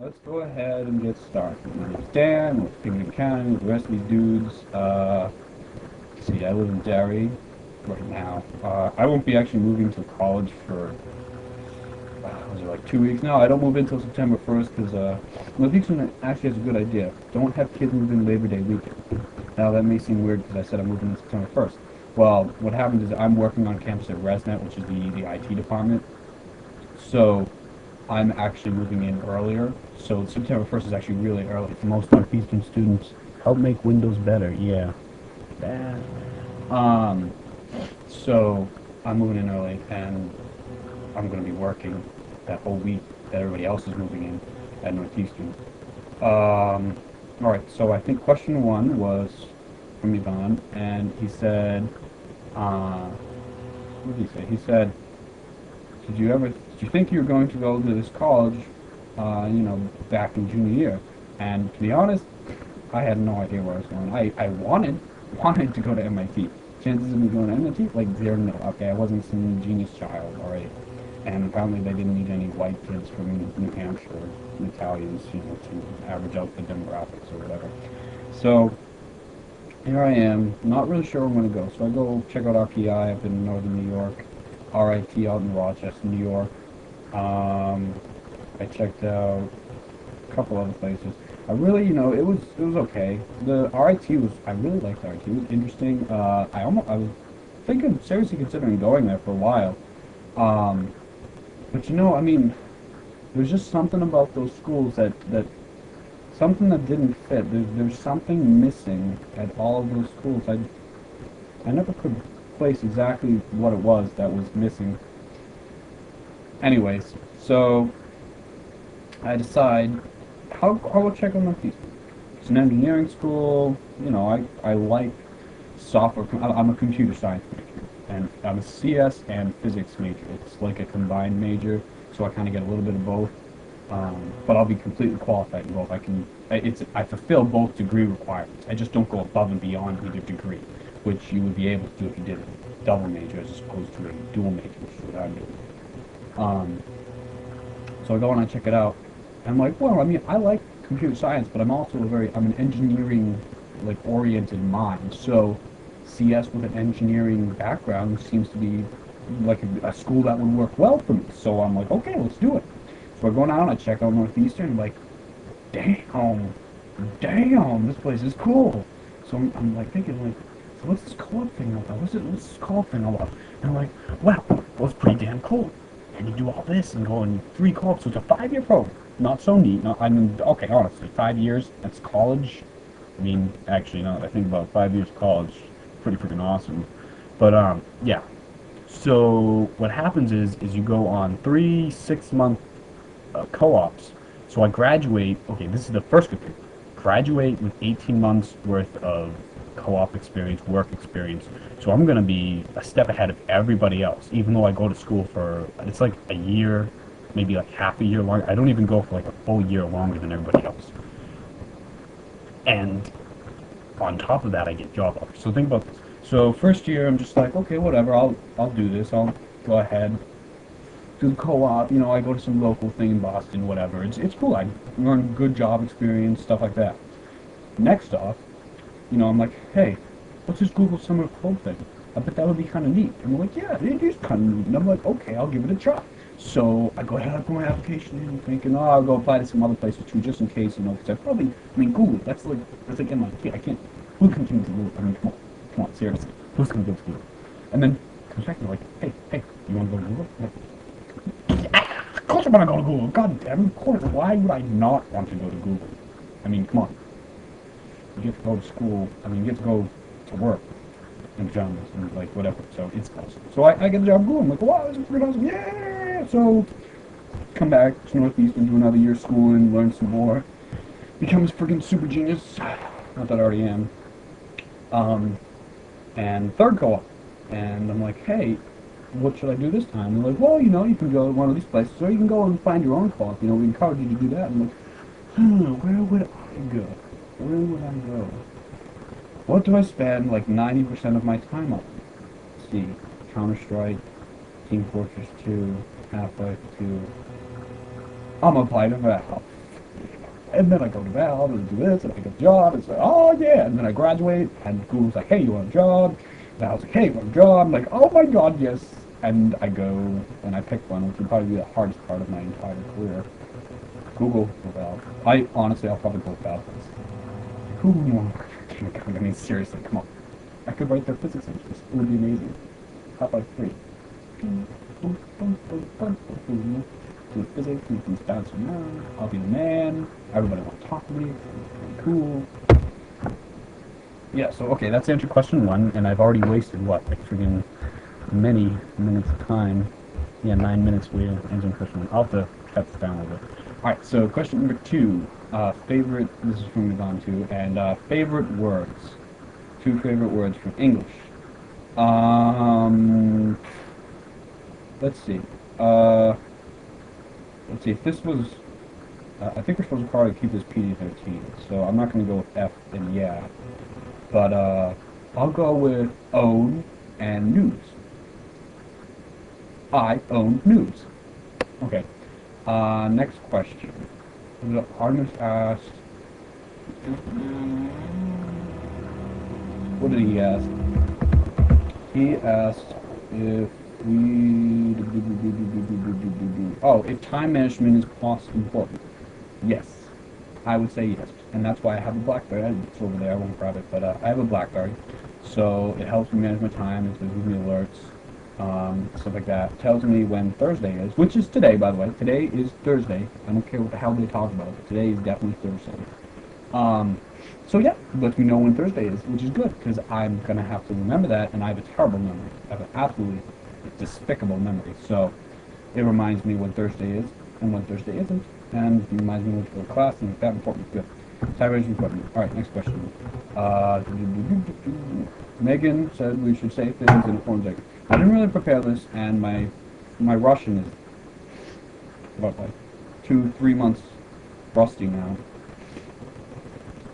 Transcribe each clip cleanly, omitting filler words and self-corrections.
let's go ahead and get started. My name's Dan, with Pigman County, with the rest of these dudes. See, I live in Derry right now. I won't be actually moving to college for, was it like 2 weeks? No, I don't move in until September 1st because, Northeastern actually has a good idea. Don't have kids move in Labor Day weekend. Now, that may seem weird because I said I'm moving in September 1st. Well, what happens is I'm working on campus at ResNet, which is the IT department. So I'm actually moving in earlier. So September 1st is actually really early for most Northeastern students. Help make Windows better, yeah. Bad. Um, so I'm moving in early and I'm going to be working that whole week that everybody else is moving in at Northeastern. All right, so I think question one was from Yvonne, and he said, what did he say? He said, did you think you were going to go to this college, back in junior year? And to be honest, I had no idea where I was going. I wanted to go to MIT. Chances of me going to MIT, like zero nil. Okay, I wasn't some genius child, all right. And apparently they didn't need any white kids from New Hampshire, Italians, to average out the demographics or whatever. So here I am, not really sure where I'm going to go. So I go check out RPI up in northern New York, RIT out in Rochester, New York. Um, I checked out a couple other places. I really, it was okay. The RIT was, I really liked the RIT. It was interesting. I was thinking, seriously considering going there for a while. Um, but I mean, there's just something about those schools that something that didn't fit. There's something missing at all of those schools. I never could place exactly what it was that was missing. Anyways, so I decide how will check on Northeast. It's an engineering school. I like software. I'm a computer science major, and I'm a CS and physics major. It's like a combined major, so I kind of get a little bit of both. But I'll be completely qualified in both. I fulfill both degree requirements. I just don't go above and beyond either degree, which you would be able to do if you did a double major as opposed to a dual major, which is what I'm doing. Um, so I go and I check it out. And I'm like, well, I mean, I like computer science, but I'm an engineering like oriented mind. So CS with an engineering background seems to be like a school that would work well for me. So I'm like, okay, let's do it. So I go down, I check out Northeastern, and like, damn, damn, this place is cool. So I'm like thinking like, so what's this co-op thing about? What's this co-op thing about? And I'm like, wow, well, it's pretty damn cool. And you do all this and go in 3 co-ops, so it's a 5-year program. Not so neat. No, I mean, okay, honestly, 5 years, that's college. I mean, actually, now that I think about it, 5 years of college, pretty freaking awesome. But yeah. So what happens is you go on 3 6-month co-ops. So I graduate. Okay, this is the first good thing. Graduate with 18 months worth of co-op experience, work experience. So I'm gonna be a step ahead of everybody else. Even though I go to school for it's like a year, maybe like half a year longer. I don't even go for like a full year longer than everybody else. And on top of that, I get job offers. So think about this. So first year, I'm just like, okay, whatever. I'll do this. I'll go ahead do the co-op. I go to some local thing in Boston, whatever. It's cool. I learn good job experience, stuff like that. Next off, I'm like, hey, let's just Google summer club thing. I bet that would be kind of neat. And they're like, yeah, it is kind of neat. And I'm like, okay, I'll give it a try. So I go ahead, I put my application in, thinking, oh, I'll go apply to some other places too, just in case, because I mean, Google, that's like MIT. I can't, who can do Google? I mean, come on, seriously, who's going to do Google? And then comes back and they're like, hey, you want to go to Google? I'm like, yeah, of course I want to go to Google. God damn it, of course. Why would I not want to go to Google? I mean, come on. You get to go to school. I mean, you get to go to work in pajamas and like whatever. So it's awesome. So I get the job going. I'm like, wow, this is freaking awesome. Yeah. So come back to Northeast and do another year of school and learn some more. Become a freaking super genius. Not that I already am. Um, and third co-op. And I'm like, hey, what should I do this time? And they're like, well, you can go to one of these places, or you can go and find your own co-op. We encourage you to do that. And I'm like, where would I go? Where would I go? What do I spend like 90% of my time on? Let's see. Counter-Strike, Team Fortress 2, Half-Life 2. I'm applying to Valve. And then I go to Val and do this, and I get a job, and say, oh yeah, and then I graduate, and Google's like, hey, you want a job? And I was like, hey, you want a job? I'm like, oh my god, yes. And I go, and I pick one, which would probably be the hardest part of my entire career. Google or Val. I'll probably go with Val. Who wants? I mean, seriously, come on. I could write their physics answers. It would be amazing. How about 3? Do physics, make things bounce around. I'll be the man. Everybody wants to talk to me. It's really cool. Yeah, so okay, that's answered question 1, and I've already wasted what, like friggin' many minutes of time. Yeah, 9 minutes waiting answering question 1. I'll have to cut this down a little bit. Alright, so question number 2. Favorite, this is from Yvonne too, and favorite words. 2 favorite words from English. Let's see. Let's see, if this was, I think we're supposed to probably keep this PG-13, so I'm not going to go with F and yeah, but I'll go with own and news. I own news. Okay, next question. The artist asked, what did he ask? He asked if if time management is cost important. Yes, I would say yes, and that's why I have a BlackBerry. It's over there, I won't grab it, but I have a BlackBerry, so it helps me manage my time. It gives me alerts, stuff like that. It tells me when Thursday is, which is today, by the way. Today is Thursday. I don't care what the hell they talk about. Today is definitely Thursday. So yeah, it lets me know when Thursday is, which is good, because I'm going to have to remember that, and I have a terrible memory. I have an absolutely despicable memory. So it reminds me when Thursday is and when Thursday isn't, and it reminds me when to go to class, and that important. Good. Tabulation important. Alright, next question. Megan said we should say things in a foreign language. I didn't really prepare this, and my Russian is about like 2-3 months rusty now.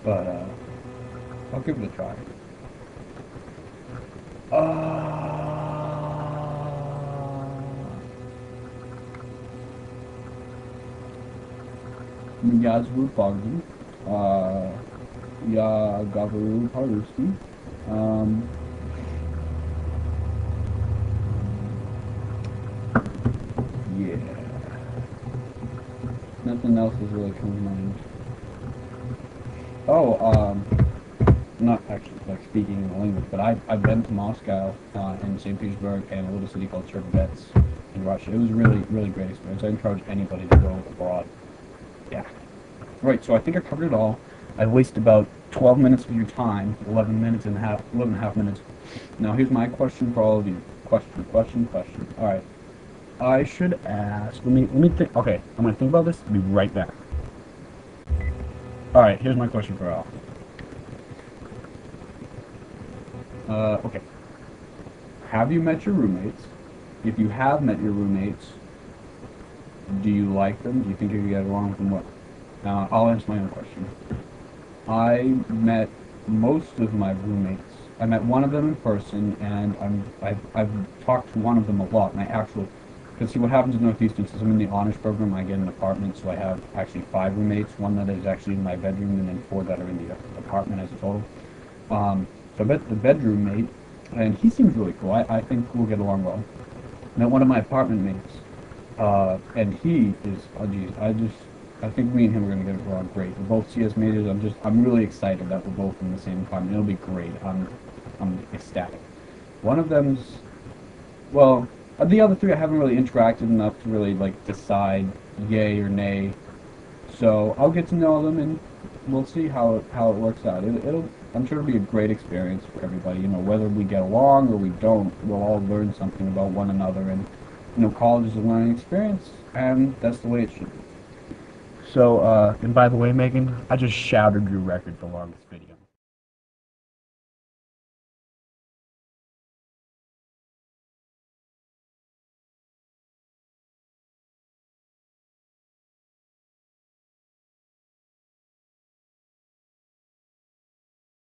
But I'll give it a try. Я зву Павлу. Я говорю по-русски. Yeah. Nothing else is really coming to mind. Oh, not actually like speaking in the language, but I've been to Moscow and St. Petersburg and a little city called Chernovets in Russia. It was a really great experience. I encourage anybody to go abroad. Yeah. Right, so I think I covered it all. I wasted about 12 minutes of your time, 11 and a half minutes. Now here's my question for all of you. Question. Alright. I should ask, let me think, okay, I'm gonna think about this, I'll be right back. Alright, here's my question for all. Okay. Have you met your roommates? If you have met your roommates, do you like them? Do you think you get along with them well? Now, I'll answer my own question. I met most of my roommates. I met one of them in person, and I've talked to one of them a lot. And because see what happens in Northeastern, since I'm in the honors program, I get an apartment, so I have actually 5 roommates. One that is actually in my bedroom, and then 4 that are in the apartment as a total. So I met the bedroom mate, and he seems really cool. I think we'll get along well. Met one of my apartment mates, and he is, oh geez, I think me and him are going to get along great. We're both CS majors. I'm really excited that we're both in the same apartment. It'll be great. I'm ecstatic. One of them's, well, the other 3 I haven't really interacted enough to really like decide yay or nay. So I'll get to know them, and we'll see how it works out. I'm sure it'll be a great experience for everybody. You know, whether we get along or we don't, we'll all learn something about one another. And you know, college is a learning experience, and that's the way it should be. So, and by the way, Megan, I just shattered your record for longest